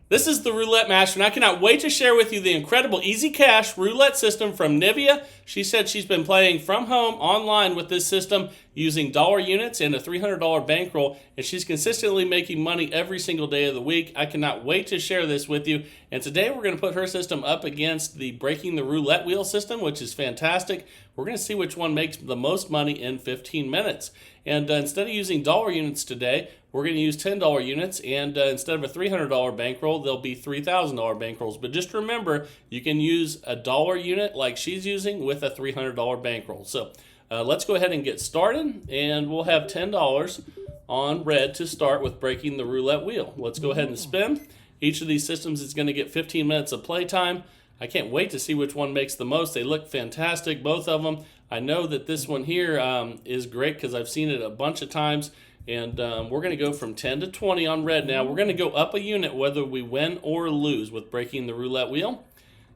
This is the Roulette Master, and I cannot wait to share with you the incredible Easy Cash roulette system from Nivea. She said she's been playing from home online with this system using dollar units and a $300 bankroll, and she's consistently making money every single day of the week. I cannot wait to share this with you. And today we're going to put her system up against the Breaking the Roulette Wheel system, which is fantastic. We're going to see which one makes the most money in 15 minutes. And instead of using dollar units today, we're going to use $10 units, and instead of a $300 bankroll, there'll be $3,000 bankrolls. But just remember, you can use a dollar unit like she's using with a $300 bankroll. So let's go ahead and get started, and we'll have $10 on red to start with Breaking the Roulette Wheel. Let's go ahead and spin. Each of these systems is going to get 15 minutes of playtime. I can't wait to see which one makes the most. They look fantastic, both of them. I know that this one here is great because I've seen it a bunch of times. And we're going to go from 10 to 20 on red now. We're going to go up a unit whether we win or lose with Breaking the Roulette Wheel.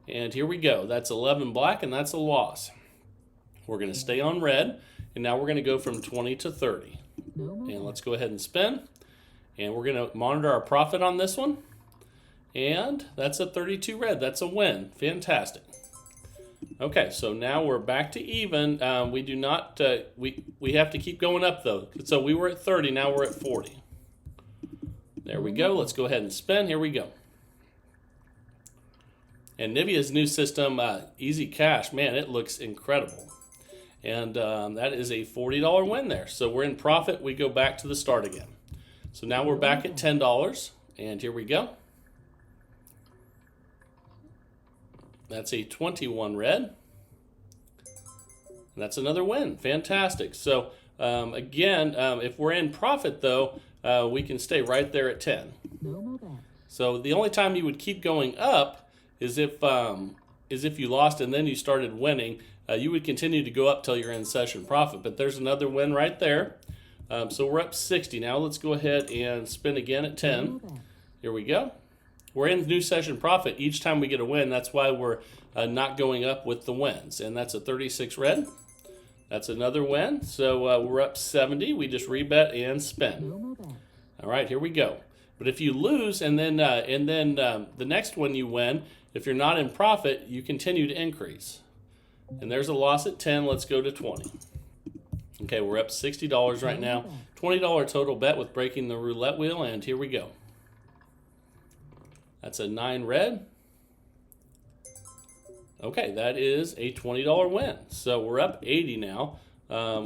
And here we go. That's 11 black, and that's a loss. We're going to stay on red, and now we're going to go from 20 to 30. And let's go ahead and spin. And we're going to monitor our profit on this one. And that's a 32 red. That's a win. Fantastic. Okay, so now we're back to even. We do not, we have to keep going up though. So we were at 30, now we're at 40. There we go. Let's go ahead and spin. Here we go. And Nivea's new system, Easy Cash, man, it looks incredible. And that is a $40 win there. So we're in profit. We go back to the start again. So now we're back at $10, and here we go. That's a 21 red. And that's another win. Fantastic. So again, if we're in profit though, we can stay right there at 10. So the only time you would keep going up is if you lost and then you started winning. You would continue to go up till you're in session profit. But there's another win right there. So we're up 60. Now let's go ahead and spin again at 10. Here we go. We're in new session profit each time we get a win. That's why we're not going up with the wins. And that's a 36 red. That's another win. So we're up 70. We just rebet and spin. All right, here we go. But if you lose and then the next one you win, if you're not in profit, you continue to increase. And there's a loss at 10. Let's go to 20. Okay, we're up $60 right now. $20 total bet with Breaking the Roulette Wheel. And here we go. That's a 9 red. Okay, that is a $20 win. So we're up 80 now.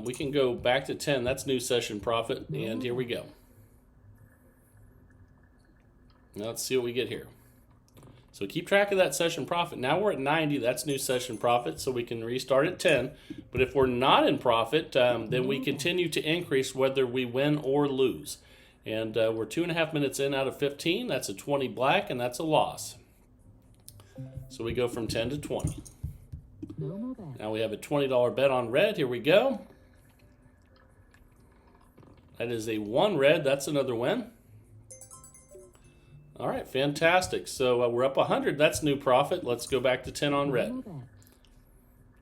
We can go back to 10. That's new session profit. And here we go. Now let's see what we get here. So keep track of that session profit. Now we're at 90. That's new session profit. So we can restart at 10. But if we're not in profit, then we continue to increase whether we win or lose. And we're 2.5 minutes in out of 15. That's a 20 black, and that's a loss. So we go from 10 to 20. Now we have a $20 bet on red. Here we go. That is a 1 red. That's another win. All right, fantastic. So we're up 100. That's new profit. Let's go back to 10 on red.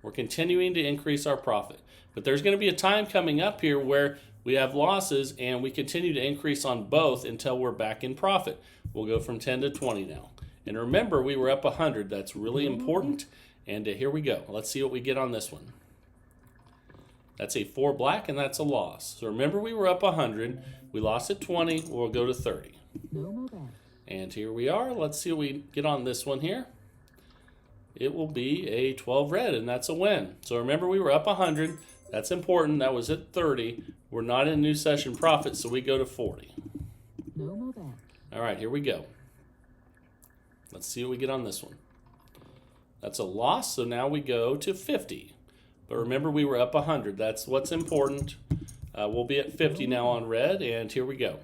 We're continuing to increase our profit. But there's going to be a time coming up here where we have losses, and we continue to increase on both until we're back in profit. We'll go from 10 to 20 now. And remember, we were up 100. That's really important. And here we go. Let's see what we get on this one. That's a 4 black, and that's a loss. So remember, we were up 100. We lost at 20. We'll go to 30. And here we are. Let's see what we get on this one here. It will be a 12 red, and that's a win. So remember, we were up 100. That's important. That was at 30. We're not in new session profit, so we go to 40. All right, here we go. Let's see what we get on this one. That's a loss, so now we go to 50. But remember, we were up 100. That's what's important. We'll be at 50 now on red, and here we go.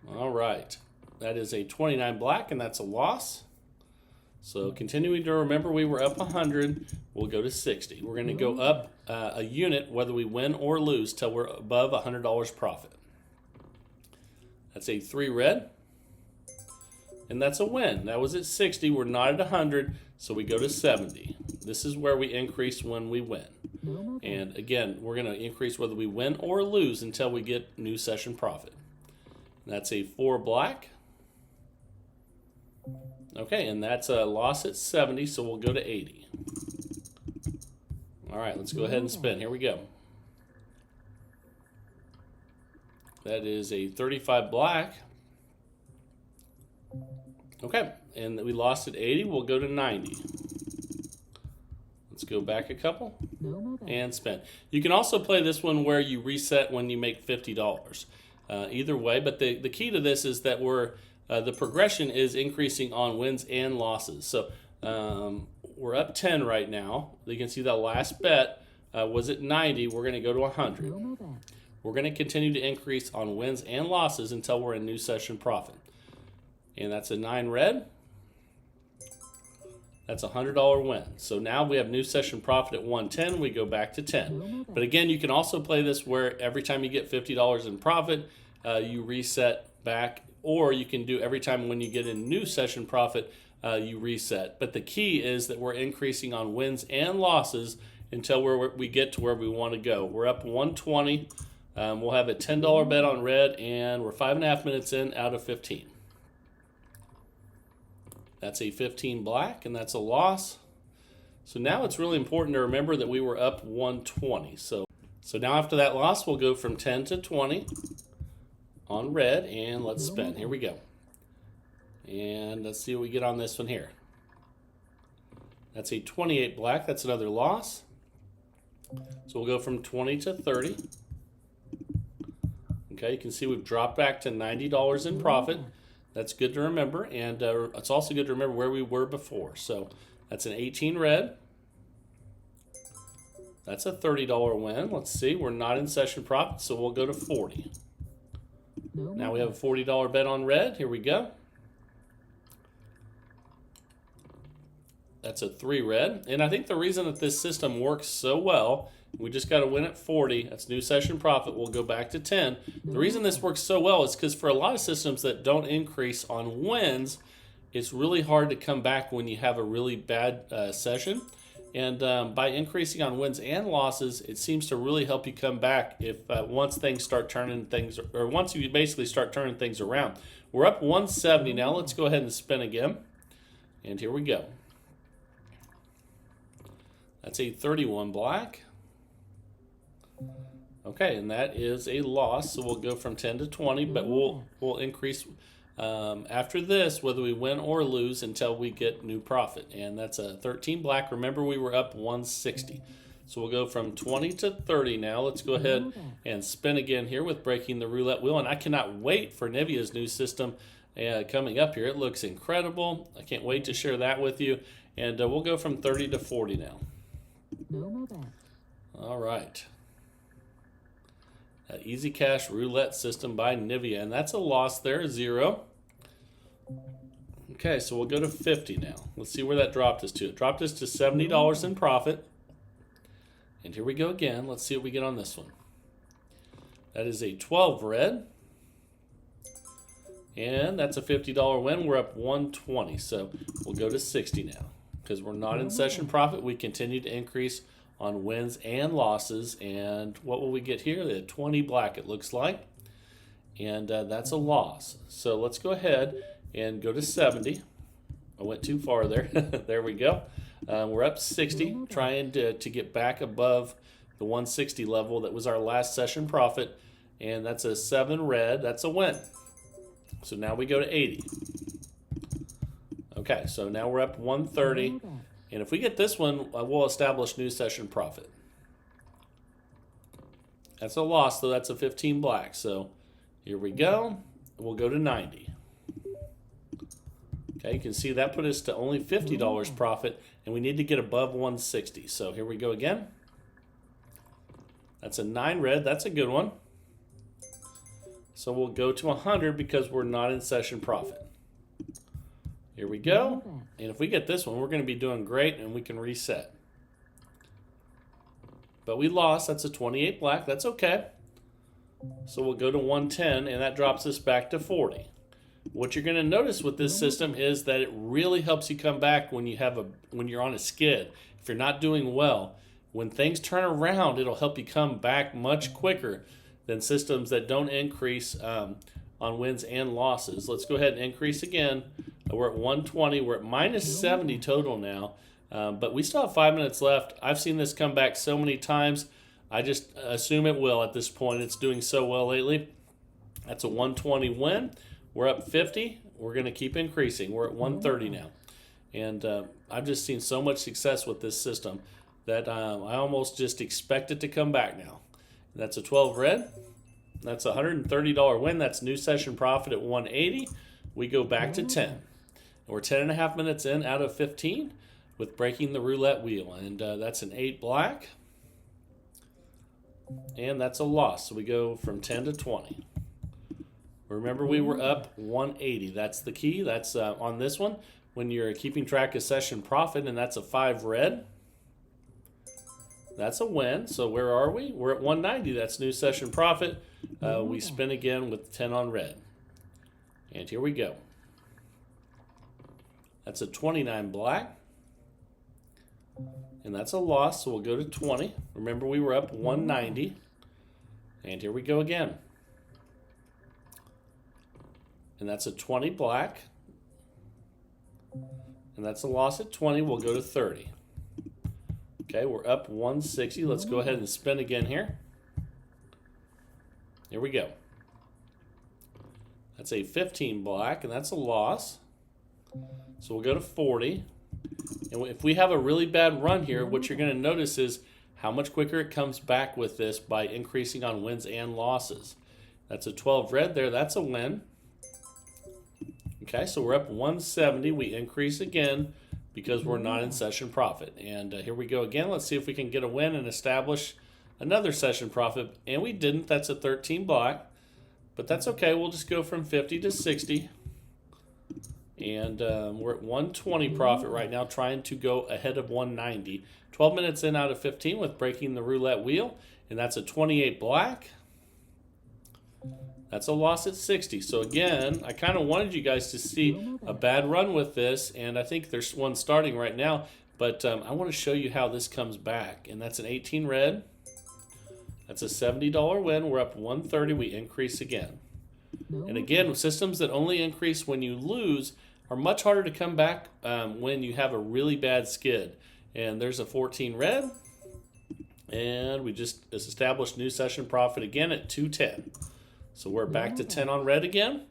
All right. That is a 29 black, and that's a loss. So continuing to remember, we were up 100. We'll go to 60. We're going to go up a unit whether we win or lose till we're above $100 profit. That's a 3 red. And that's a win. That was at 60. We're not at 100, so we go to 70. This is where we increase when we win. And again, we're going to increase whether we win or lose until we get new session profit. That's a 4 black. Okay, and that's a loss at 70, so we'll go to 80. All right, let's go ahead and spin. Here we go. That is a 35 black. Okay, and we lost at 80. We'll go to 90. Let's go back a couple and spin. You can also play this one where you reset when you make $50. Either way, but the key to this is that the progression is increasing on wins and losses. So we're up 10 right now. You can see that last bet was at 90. We're going to go to 100. We're going to continue to increase on wins and losses until we're in new session profit. And that's a 9 red. That's a $100 win. So now we have new session profit at 110. We go back to 10. But again, you can also play this where every time you get $50 in profit, you reset back. Or you can do every time when you get in new session profit, you reset. But the key is that we're increasing on wins and losses until we get to where we want to go. We're up 120. We'll have a $10 bet on red, and we're 5.5 minutes in out of 15. That's a 15 black, and that's a loss. So now it's really important to remember that we were up 120. So now after that loss, we'll go from 10 to 20 on red, and let's spin. Here we go. And let's see what we get on this one here. That's a 28 black. That's another loss. So we'll go from 20 to 30. Okay, you can see we've dropped back to $90 in profit. That's good to remember, and it's also good to remember where we were before. So that's an 18 red. That's a $30 win. Let's see, we're not in session profit, so we'll go to 40. Now we have a $40 bet on red. Here we go. That's a 3 red. And I think the reason that this system works so well, we just got to win at 40. That's new session profit. We'll go back to 10. The reason this works so well is because for a lot of systems that don't increase on wins, it's really hard to come back when you have a really bad session. And by increasing on wins and losses, it seems to really help you come back if once things start turning things, or once you basically start turning things around. We're up 170 now. Let's go ahead and spin again. And here we go. That's a 31 black. Okay, and that is a loss. So we'll go from 10 to 20, but we'll increase after this, whether we win or lose, until we get new profit. And that's a 13 black. Remember, we were up 160. So we'll go from 20 to 30 now. Let's go ahead and spin again here with breaking the roulette wheel. And I cannot wait for Nivea's new system coming up here. It looks incredible. I can't wait to share that with you. And we'll go from 30 to 40 now. All right. Easy Cash Roulette System by Nivea. And that's a loss there, 0. Okay, so we'll go to 50 now. Let's see where that dropped us to. It dropped us to $70 in profit. And here we go again. Let's see what we get on this one. That is a 12 red. And that's a $50 win. We're up 120. So we'll go to 60 now. Because we're not in session profit, we continue to increase on wins and losses. And what will we get here? The 20 black, it looks like. And that's a loss. So let's go ahead and go to 70. I went too far there. There we go. We're up 60, trying to get back above the 160 level. That was our last session profit. And that's a 7 red. That's a win. So now we go to 80. Okay, so now we're up 130. And if we get this one, we'll establish new session profit. That's a loss, though. That's a 15 black. So here we go. We'll go to 90. Okay, you can see that put us to only $50 profit, and we need to get above 160. So here we go again. That's a 9 red. That's a good one. So we'll go to 100 because we're not in session profit. Here we go. And if we get this one, we're going to be doing great, and we can reset. But we lost. That's a 28 black. That's okay. So we'll go to 110, and that drops us back to 40. What you're going to notice with this system is that it really helps you come back when you're on a skid. If you're not doing well, when things turn around, it'll help you come back much quicker than systems that don't increase on wins and losses. Let's go ahead and increase again We're at 120. We're at minus 70 total now. But we still have 5 minutes left. I've seen this come back so many times. I just assume it will at this point. It's doing so well lately. That's a 120 win. We're up 50. We're going to keep increasing. We're at 130 now. And I've just seen so much success with this system that I almost just expect it to come back now. And that's a 12 red. That's a $130 win. That's new session profit at 180. We go back to 10. And we're 10.5 minutes in out of 15 with breaking the roulette wheel. And that's an 8 black. And that's a loss. So we go from 10 to 20. Remember, we were up 180. That's the key. That's on this one when you're keeping track of session profit, and that's a 5 red. That's a win. So where are we? We're at 190. That's new session profit. We spin again with 10 on red. And here we go. That's a 29 black. And that's a loss, so we'll go to 20. Remember, we were up 190. And here we go again. And that's a 20 black. And that's a loss at 20. We'll go to 30. Okay, we're up 160. Let's go ahead and spin again here. Here we go. That's a 15 black, and that's a loss. So we'll go to 40. And if we have a really bad run here, what you're going to notice is how much quicker it comes back with this by increasing on wins and losses. That's a 12 red there. That's a win. Okay, so we're up 170. We increase again because we're not in session profit. And here we go again. Let's see if we can get a win and establish another session profit. And we didn't. That's a 13 black. But that's okay. We'll just go from 50 to 60. And we're at 120 profit right now, trying to go ahead of 190. 12 minutes in out of 15 with breaking the roulette wheel. And that's a 28 black. That's a loss at 60. So again, I kind of wanted you guys to see a bad run with this, and I think there's one starting right now, but I want to show you how this comes back. And that's an 18 red. That's a $70 win. We're up 130. We increase again. And again, systems that only increase when you lose are much harder to come back when you have a really bad skid. And there's a 14 red. And we just established new session profit again at 210. So we're back to 10 on red again.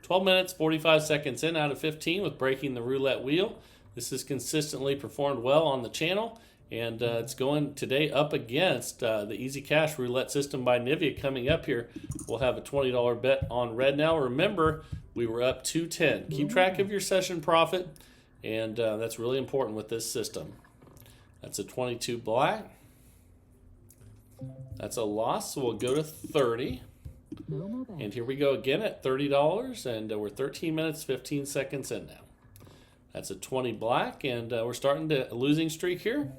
12 minutes, 45 seconds in out of 15 with breaking the roulette wheel. This has consistently performed well on the channel, and it's going today up against the Easy Cash roulette system by Nivea coming up here. We'll have a $20 bet on red now. Remember, we were up 210. Keep track of your session profit, and that's really important with this system. That's a 22 black. That's a loss, so we'll go to 30. And here we go again at $30, and we're 13 minutes, 15 seconds in now. That's a 20 black, and we're starting to a losing streak here.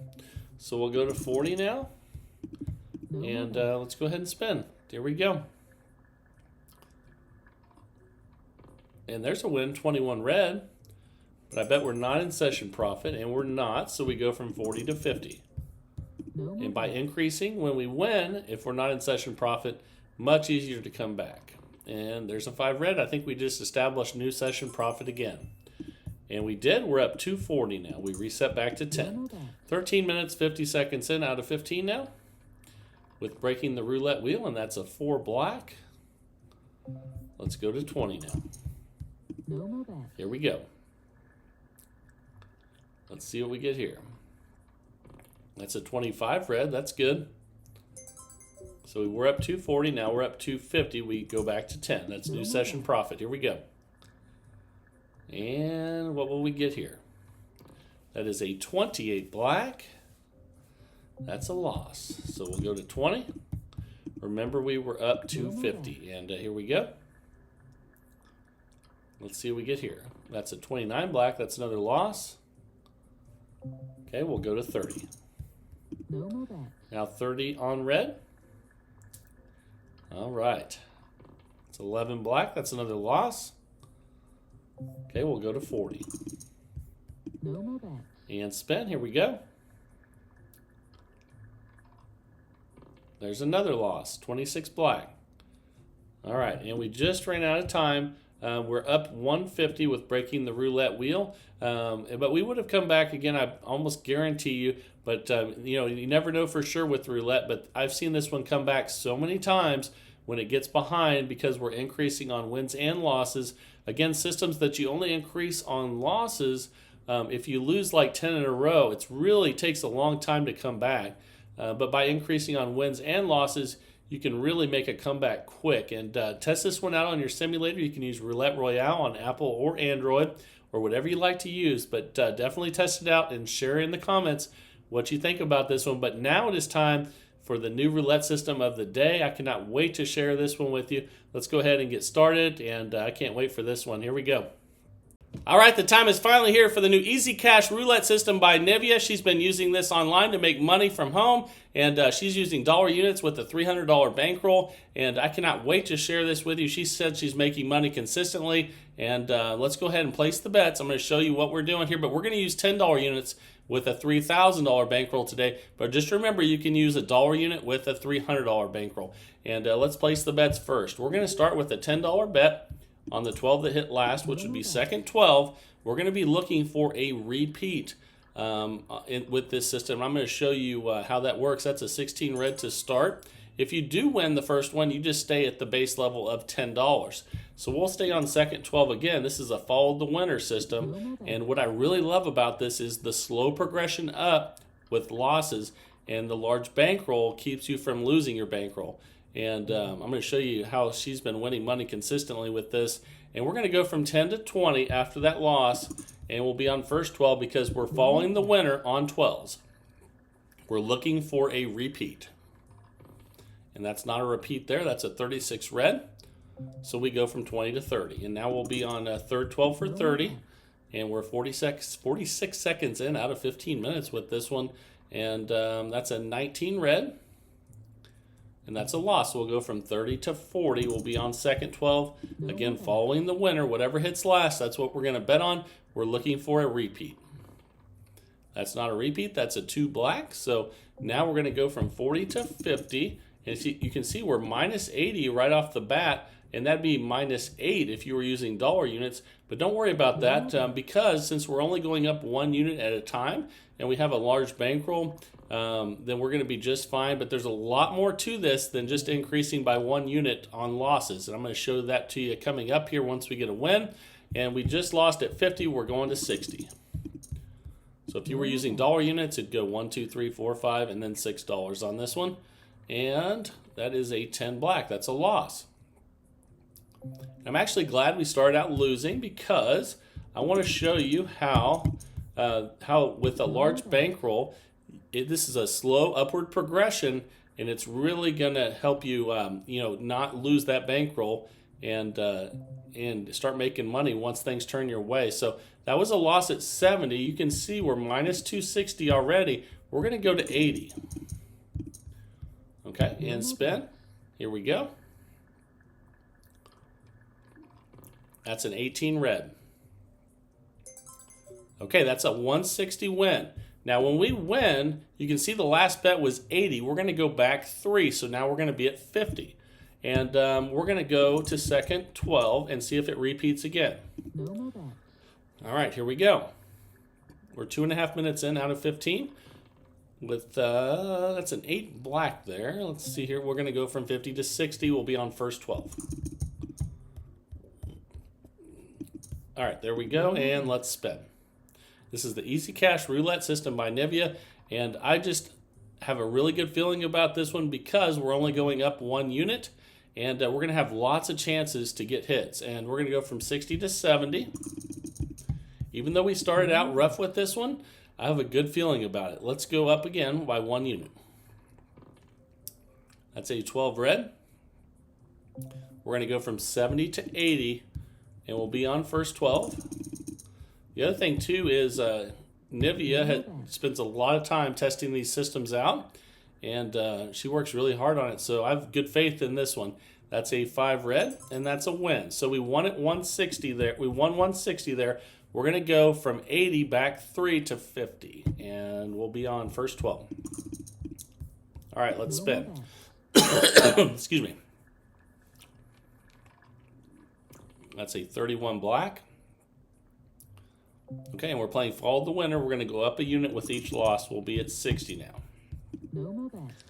So we'll go to 40 now. And let's go ahead and spin. Here we go. And there's a win, 21 red. But I bet we're not in session profit, and we're not, so we go from 40 to 50. And by increasing, when we win, if we're not in session profit, much easier to come back. And there's a 5 red. I think we just established new session profit again. And we did. We're up 240 now. We reset back to 10. 13 minutes, 50 seconds in out of 15 now with breaking the roulette wheel, and that's a 4 black. Let's go to 20 now. Here we go. Let's see what we get here. That's a 25 red. That's good. So we're up 240. Now we're up 250. We go back to 10. That's new session profit. Here we go. And what will we get here? That is a 28 black. That's a loss. So we'll go to 20. Remember, we were up 250. And here we go. Let's see what we get here. That's a 29 black. That's another loss. Okay, we'll go to 30. Now 30 on red. All right. It's 11 black. That's another loss. Okay, we'll go to 40. And spin. Here we go. There's another loss. 26 black. All right, and we just ran out of time. We're up 150 with breaking the roulette wheel, but we would have come back again. I almost guarantee you. But you never know for sure with roulette. But I've seen this one come back so many times when it gets behind because we're increasing on wins and losses. Again, systems that you only increase on losses. If you lose like 10 in a row, it really takes a long time to come back. But by increasing on wins and losses, you can really make a comeback quick. And test this one out on your simulator. You can use Roulette Royale on Apple or Android or whatever you like to use. But definitely test it out and share in the comments what you think about this one. But now it is time for the new roulette system of the day. I cannot wait to share this one with you. Let's go ahead and get started. And I can't wait for this one. Here we go. All right, the time is finally here for the new Easy Cash roulette system by Nivea. She's been using this online to make money from home, and she's using dollar units with a $300 bankroll, and I cannot wait to share this with you. She said she's making money consistently, and let's go ahead and place the bets. I'm going to show you what we're doing here, but we're going to use $10 units with a $3,000 bankroll today, but just remember you can use a dollar unit with a $300 bankroll. And let's place the bets first. We're going to start with a $10 bet on the 12 that hit last, which would be second 12. We're going to be looking for a repeat with this system. I'm going to show you how that works. That's a 16 red to start. If you do win the first one, you just stay at the base level of $10. So we'll stay on second 12 again. This is a follow the winner system. And what I really love about this is the slow progression up with losses, and the large bankroll keeps you from losing your bankroll. And I'm going to show you how she's been winning money consistently with this. And we're going to go from 10 to 20 after that loss, and we'll be on first 12 because we're following the winner on 12s. We're looking for a repeat. And that's not a repeat there. That's a 36 red. So we go from 20 to 30. And now we'll be on third 12 for 30. And we're 46 seconds in out of 15 minutes with this one. And that's a 19 red. And that's a loss. We'll go from 30 to 40. We'll be on second 12. Again, following the winner. Whatever hits last, that's what we're going to bet on. We're looking for a repeat. That's not a repeat. That's a 2 black. So now we're going to go from 40 to 50. And you can see we're minus 80 right off the bat. And that'd be minus 8 if you were using dollar units. But don't worry about that because since we're only going up 1 unit at a time and we have a large bankroll, then we're going to be just fine. But there's a lot more to this than just increasing by 1 unit on losses. And I'm going to show that to you coming up here once we get a win. And we just lost at 50. We're going to 60. So if you were using dollar units, it'd go 1, 2, 3, 4, 5, and then $6 on this one. And that is a 10 black. That's a loss. I'm actually glad we started out losing because I want to show you how with a large bankroll, this is a slow upward progression, and it's really going to help you, not lose that bankroll and start making money once things turn your way. So that was a loss at 70. You can see we're minus 260 already. We're going to go to 80. Okay, and spin. Here we go. That's an 18 red. Okay, that's a 160 win. Now, when we win, you can see the last bet was 80. We're going to go back 3, so now we're going to be at 50. And we're going to go to second 12 and see if it repeats again. All right, here we go. We're 2.5 minutes in out of 15. With that's an 8 black there. Let's see here. We're going to go from 50 to 60. We'll be on first 12. All right, there we go, and let's spin. This is the Easy Cash roulette system by Nivea, and I just have a really good feeling about this one because we're only going up 1 unit, and we're going to have lots of chances to get hits. And we're going to go from 60 to 70. Even though we started out rough with this one, I have a good feeling about it. Let's go up again by 1 unit. That's a 12 red. We're going to go from 70 to 80, and we'll be on first 12. The other thing, too, is Nivea spends a lot of time testing these systems out, and she works really hard on it, so I have good faith in this one. That's a 5 red, and that's a win. So we won at 160 there. We won 160 there. We're going to go from 80 back 3 to 50, and we'll be on first 12. All right, let's spin. Excuse me. That's a 31 black. Okay, and we're playing Follow the Winner. We're going to go up a unit with each loss. We'll be at 60 now. No more bets.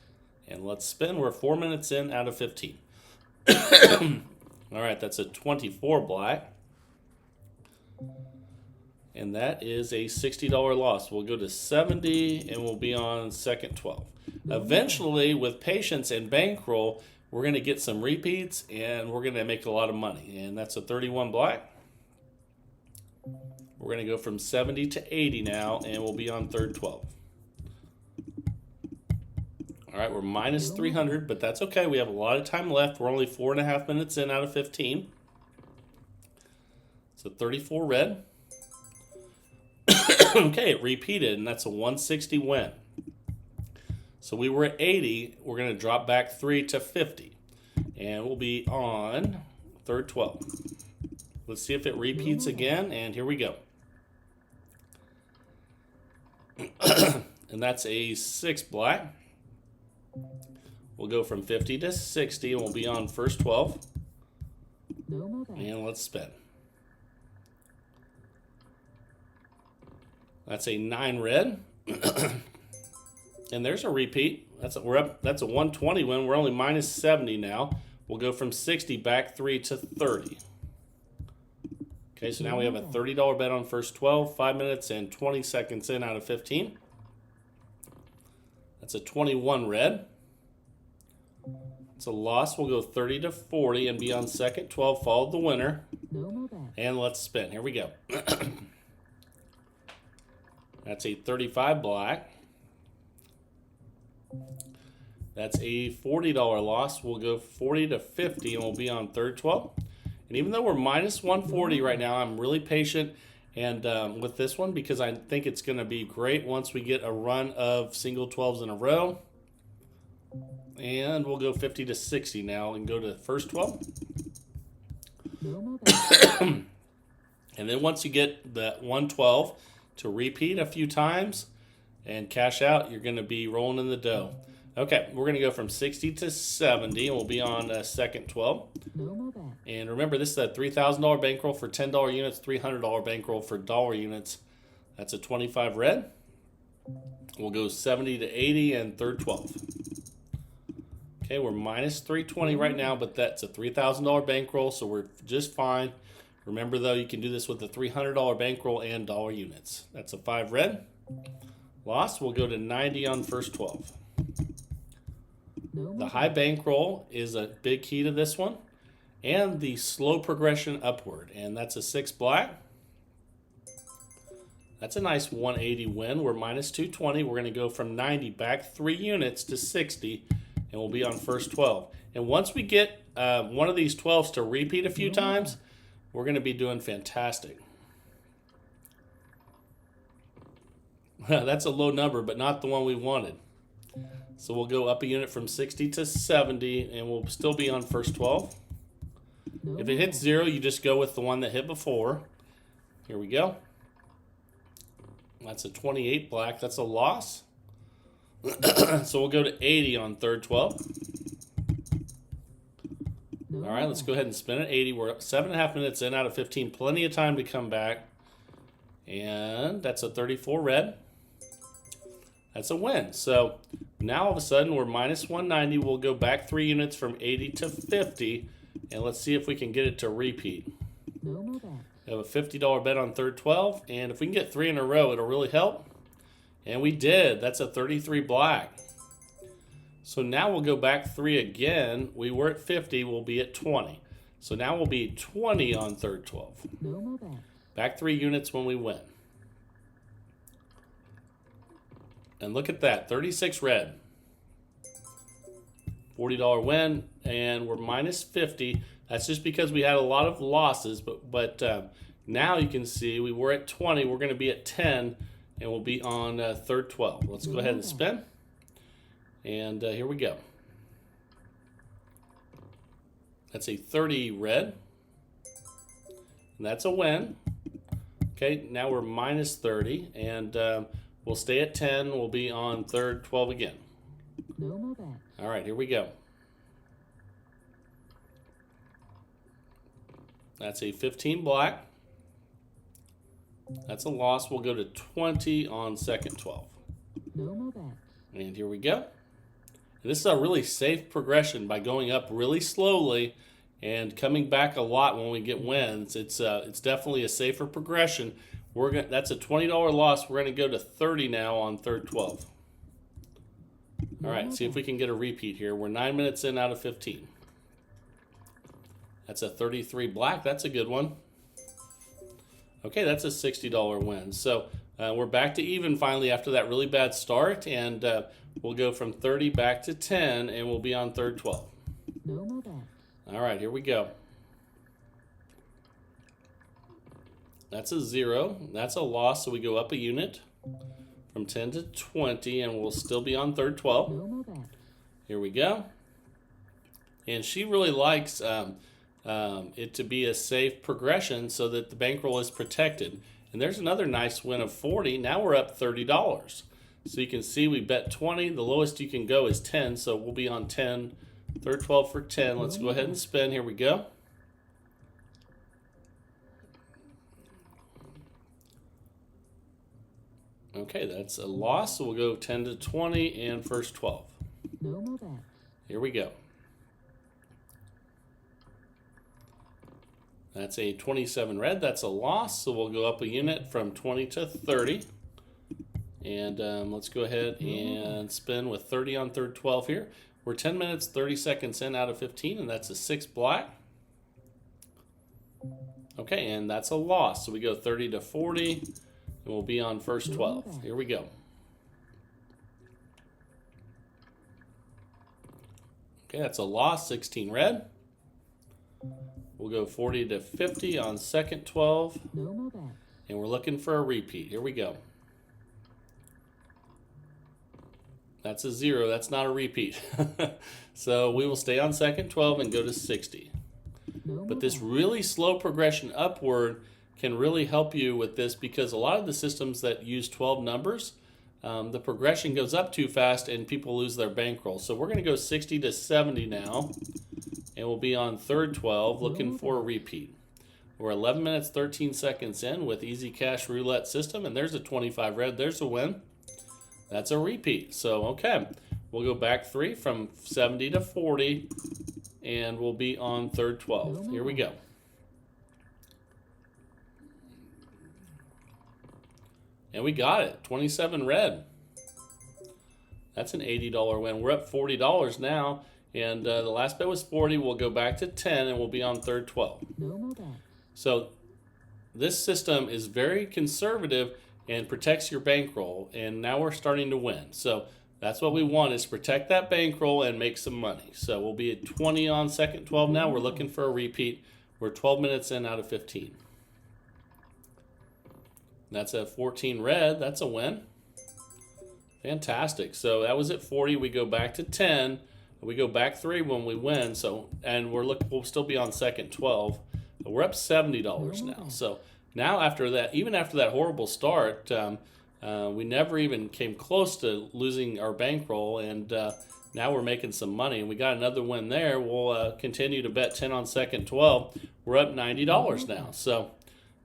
And let's spin. We're 4 minutes in out of 15. All right, that's a 24 black. And that is a $60 loss. We'll go to 70 and we'll be on second 12. Eventually, with patience and bankroll, we're going to get some repeats and we're going to make a lot of money. And that's a 31 black. We're going to go from 70 to 80 now and we'll be on third 12. All right, we're minus 300, but that's okay. We have a lot of time left. We're only 4.5 minutes in out of 15. So 34 red. Okay, it repeated, and that's a 160 win. So we were at 80. We're going to drop back 3 to 50. And we'll be on third 12. Let's see if it repeats again, and here we go. And that's a 6 black. We'll go from 50 to 60, and we'll be on first 12. And let's spin. That's a 9 red. And there's a repeat. That's a 120 win. We're only minus 70 now. We'll go from 60 back 3 to 30. Okay, so now we have a $30 bet on first 12, 5 minutes and 20 seconds in out of 15. That's a 21 red. It's a loss. We'll go 30 to 40 and be on second 12. Follow the winner. And let's spin. Here we go. That's a 35 black. That's a $40 loss. We'll go 40 to 50 and we'll be on third 12. And even though we're minus 140 right now, I'm really patient and with this one because I think it's going to be great once we get a run of single 12s in a row. And we'll go 50 to 60 now and go to first 12. And then once you get that 112 to repeat a few times and cash out, you're going to be rolling in the dough. Okay, we're going to go from 60 to 70, and we'll be on second 12. And remember, this is a $3,000 bankroll for $10 units, $300 bankroll for dollar units. That's a 25 red. We'll go 70 to 80 and third 12. Okay, we're minus 320 right now, but that's a $3,000 bankroll, so we're just fine. Remember, though, you can do this with a $300 bankroll and dollar units. That's a 5 red. Loss, we'll go to 90 on first 12. The high bankroll is a big key to this one, and the slow progression upward, and that's a 6 black. That's a nice 180 win. We're minus 220. We're going to go from 90 back 3 units to 60, and we'll be on first 12. And once we get one of these 12s to repeat a few times, we're going to be doing fantastic. That's a low number, but not the one we wanted. So we'll go up a unit from 60 to 70, and we'll still be on first 12. If it hits 0, you just go with the one that hit before. Here we go. That's a 28 black. That's a loss. So we'll go to 80 on third 12. All right, let's go ahead and spin it. 80. We're 7.5 minutes in out of 15. Plenty of time to come back. And that's a 34 red. That's a win. So now all of a sudden we're minus 190. We'll go back 3 units from 80 to 50. And let's see if we can get it to repeat. We have a $50 bet on third 12. And if we can get 3 in a row, it'll really help. And we did. That's a 33 black. So now we'll go back 3 again. We were at 50. We'll be at 20. So now we'll be 20 on third 12. Back 3 units when we win. And look at that. 36 red. $40 win. And we're minus 50. That's just because we had a lot of losses. But now you can see we were at 20. We're going to be at 10. And we'll be on third 12. Let's go ahead and spin. And here we go. That's a 30 red. And that's a win. Okay, now we're minus 30. And we'll stay at 10. We'll be on third 12 again. All right, here we go. That's a 15 black. That's a loss. We'll go to 20 on second 12. No more bets. And here we go. And this is a really safe progression by going up really slowly and coming back a lot when we get wins. It's definitely a safer progression. That's a $20 loss. We're going to go to 30 now on third 12. All right, see if we can get a repeat here. We're 9 minutes in out of 15. That's a 33 black. That's a good one. Okay, that's a $60 win. So we're back to even finally after that really bad start, and we'll go from 30 back to 10, and we'll be on third 12. No more bets. All right, here we go. That's a 0. That's a loss, so we go up a unit from 10 to 20, and we'll still be on third 12. No more bets. Here we go. And she really likes it to be a safe progression so that the bankroll is protected. And there's another nice win of 40. Now we're up $30. So you can see we bet 20. The lowest you can go is 10, so we'll be on 10. Third 12 for 10. Let's go ahead and spin. Here we go. Okay, that's a loss, so we'll go 10 to 20 and first 12. No more bets. Here we go. That's a 27 red. That's a loss, so we'll go up a unit from 20 to 30. And let's go ahead and spin with 30 on third 12 here. We're 10 minutes, 30 seconds in out of 15, and that's a 6 black. Okay, and that's a loss, so we go 30 to 40, and we'll be on first 12. Here we go. Okay, that's a loss, 16 red. We'll go 40 to 50 on second 12. No more bets. And we're looking for a repeat. Here we go. That's a 0. That's not a repeat. So we will stay on second 12 and go to 60. But this really slow progression upward can really help you with this because a lot of the systems that use 12 numbers, the progression goes up too fast and people lose their bankroll. So we're going to go 60 to 70 now. And we'll be on third 12 looking for a repeat. We're 11 minutes, 13 seconds in with Easy Cash Roulette system. And there's a 25 red. There's a win. That's a repeat. So, okay. We'll go back 3 from 70 to 40. And we'll be on third 12. Here we go. And we got it. 27 red. That's an $80 win. We're up $40 now. And the last bet was 40. We'll go back to 10, and we'll be on third 12. No more bets. So this system is very conservative and protects your bankroll. And now we're starting to win. So that's what we want is protect that bankroll and make some money. So we'll be at 20 on second 12 now. We're looking for a repeat. We're 12 minutes in out of 15. That's a 14 red. That's a win. Fantastic. So that was at 40. We go back to 10. We go back 3 when we win. So and we'll still be on second 12. We're up $70 now. So now after that, even after that horrible start, we never even came close to losing our bankroll, and now we're making some money. And we got another win there. We'll continue to bet 10 on second 12. We're up $90 now. So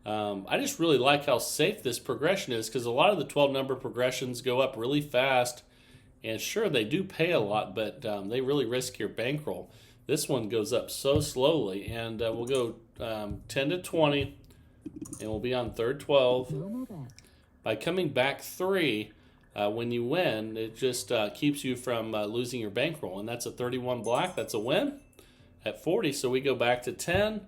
I just really like how safe this progression is because a lot of the 12 number progressions go up really fast. And sure, they do pay a lot, but they really risk your bankroll. This one goes up so slowly, and we'll go 10 to 20, and we'll be on third 12. No more bets. By coming back 3, when you win, it just keeps you from losing your bankroll, and that's a 31 black. That's a win at 40, so we go back to 10,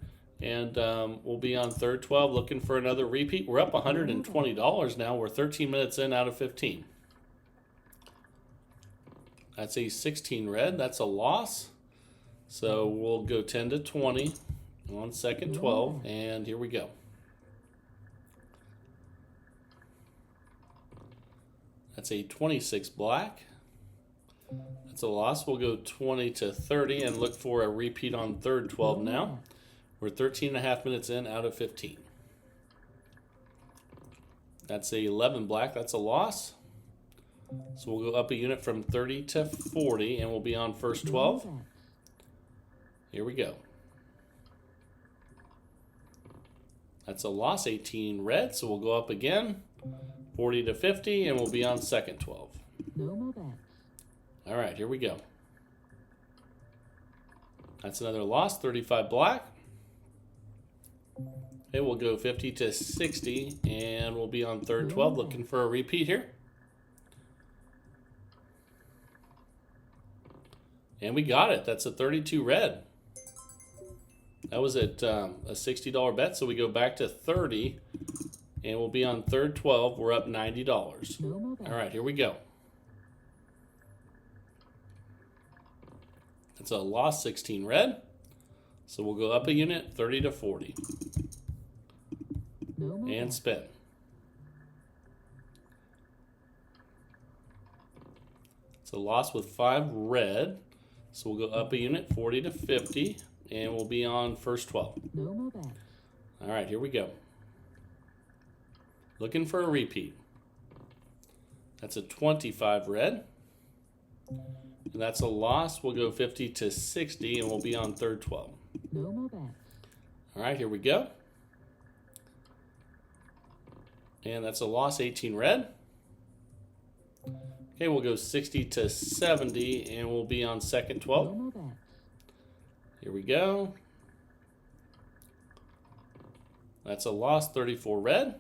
and we'll be on third 12 looking for another repeat. We're up $120 now. We're 13 minutes in out of 15. That's a 16 red. That's a loss. So we'll go 10 to 20 on second 12. And here we go. That's a 26 black. That's a loss. We'll go 20 to 30 and look for a repeat on third 12 now. We're 13 and a half minutes in out of 15. That's a 11 black. That's a loss. So we'll go up a unit from 30 to 40, and we'll be on first 12. Here we go. That's a loss, 18 red, so we'll go up again, 40 to 50, and we'll be on second 12. No more bets. All right, here we go. That's another loss, 35 black. Okay, we'll go 50 to 60, and we'll be on third 12, looking for a repeat here. And we got it. That's a 32 red. That was at a $60 bet, so we go back to 30, and we'll be on third 12. We're up $90. No more bets. All right, here we go. That's a loss, 16 red. So we'll go up a unit, 30 to 40. No more And bets. spin. It's a loss with 5 red. So we'll go up a unit, 40 to 50, and we'll be on first 12. No more bets. All right, here we go. Looking for a repeat. That's a 25 red. And that's a loss. We'll go 50 to 60, and we'll be on third 12. No more bets. All right, here we go. And that's a loss, 18 red. Okay, we'll go 60 to 70, and we'll be on second 12. No more bets. Here we go. That's a loss, 34 red.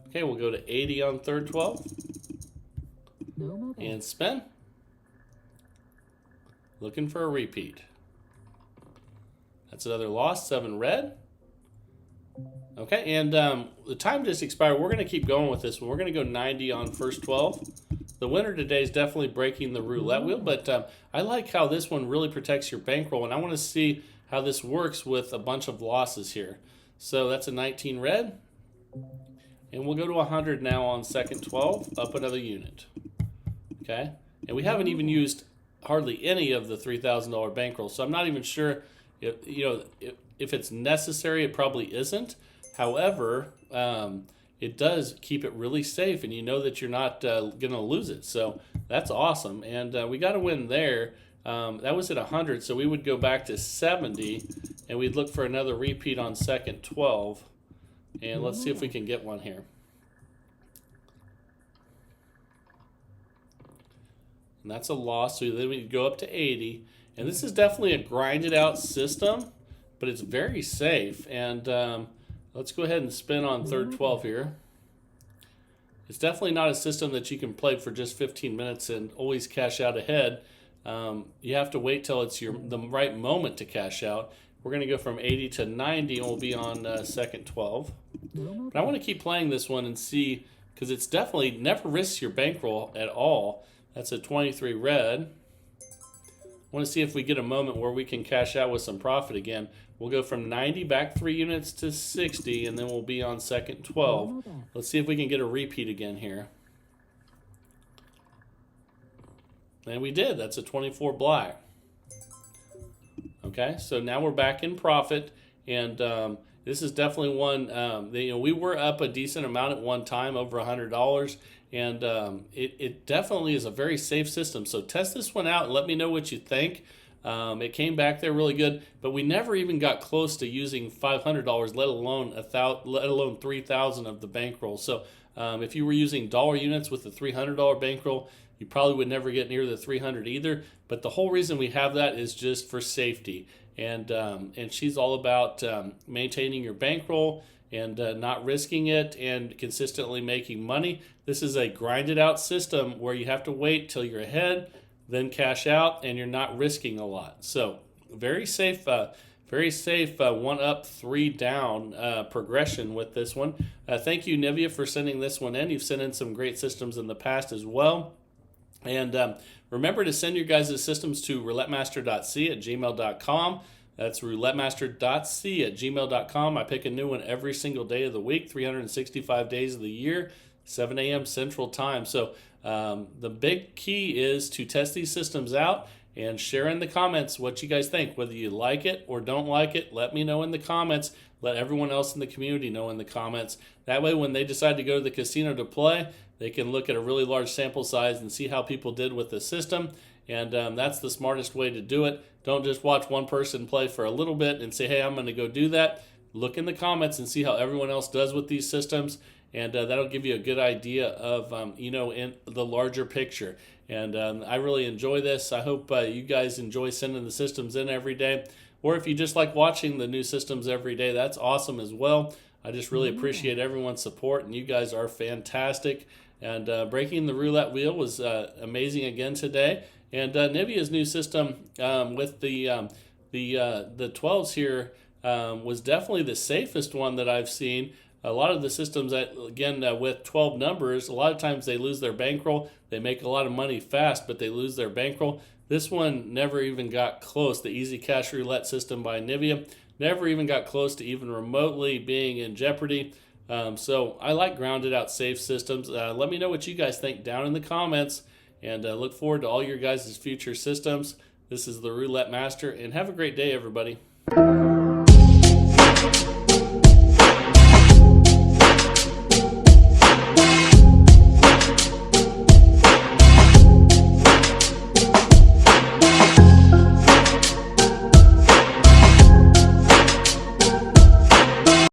Okay, we'll go to 80 on third 12 No more bets. and spin. Looking for a repeat. That's another loss, 7 red. Okay, and the time just expired. We're going to keep going with this one. We're going to go 90 on first 12. The winner today is definitely breaking the roulette wheel, but I like how this one really protects your bankroll, and I want to see how this works with a bunch of losses here. So that's a 19 red, and we'll go to 100 now on second 12, up another unit. Okay, and we haven't even used hardly any of the $3,000 bankroll, so I'm not even sure if it's necessary. It probably isn't. However, it does keep it really safe, and you know that you're not going to lose it. So that's awesome. And we got a win there. That was at 100, so we would go back to 70, and we'd look for another repeat on second 12. And let's see if we can get one here. And that's a loss, so then we go up to 80. And this is definitely a grinded out system, but it's very safe. And let's go ahead and spin on third 12 here. It's definitely not a system that you can play for just 15 minutes and always cash out ahead. You have to wait till it's the right moment to cash out. We're going to go from 80 to 90, and we'll be on second 12. But I want to keep playing this one and see, because it's definitely never risks your bankroll at all. That's a 23 red. I want to see if we get a moment where we can cash out with some profit again. We'll go from 90 back 3 units to 60, and then we'll be on second 12. Let's see if we can get a repeat again here. And we did. That's a 24 black. Okay, so now we're back in profit, and this is definitely one. We were up a decent amount at one time, over $100, and it definitely is a very safe system. So test this one out and let me know what you think. It came back there really good, but we never even got close to using $500, let alone $3,000 of the bankroll. So if you were using dollar units with the $300 bankroll, you probably would never get near the 300 either. But the whole reason we have that is just for safety. And she's all about maintaining your bankroll and not risking it and consistently making money. This is a grinded out system where you have to wait till you're ahead, then cash out, and you're not risking a lot. So very safe, 1 up, 3 down progression with this one. Thank you, Nivea, for sending this one in. You've sent in some great systems in the past as well. And remember to send your guys' systems to roulettemaster.c@gmail.com. That's roulettemaster.c@gmail.com. I pick a new one every single day of the week, 365 days of the year, 7 a.m. Central Time. So the big key is to test these systems out and share in the comments what you guys think. Whether you like it or don't like it, let me know in the comments. Let everyone else in the community know in the comments. That way, when they decide to go to the casino to play, they can look at a really large sample size and see how people did with the system. And that's the smartest way to do it. Don't just watch one person play for a little bit and say, hey, I'm going to go do that. look in the comments and see how everyone else does with these systems, and that'll give you a good idea of in the larger picture. And I really enjoy this. I hope you guys enjoy sending the systems in every day, or if you just like watching the new systems every day, that's awesome as well. I just really appreciate everyone's support, and you guys are fantastic. And breaking the roulette wheel was amazing again today. And Nivea's new system with the 12s here was definitely the safest one that I've seen. A lot of the systems that, again, with 12 numbers, a lot of times they lose their bankroll. They make a lot of money fast, but they lose their bankroll. This one never even got close. The Easy Cash Roulette system by Nivea never even got close to even remotely being in jeopardy. So I like grounded out safe systems. Let me know what you guys think down in the comments, and look forward to all your guys' future systems. This is the Roulette Master, and have a great day, everybody.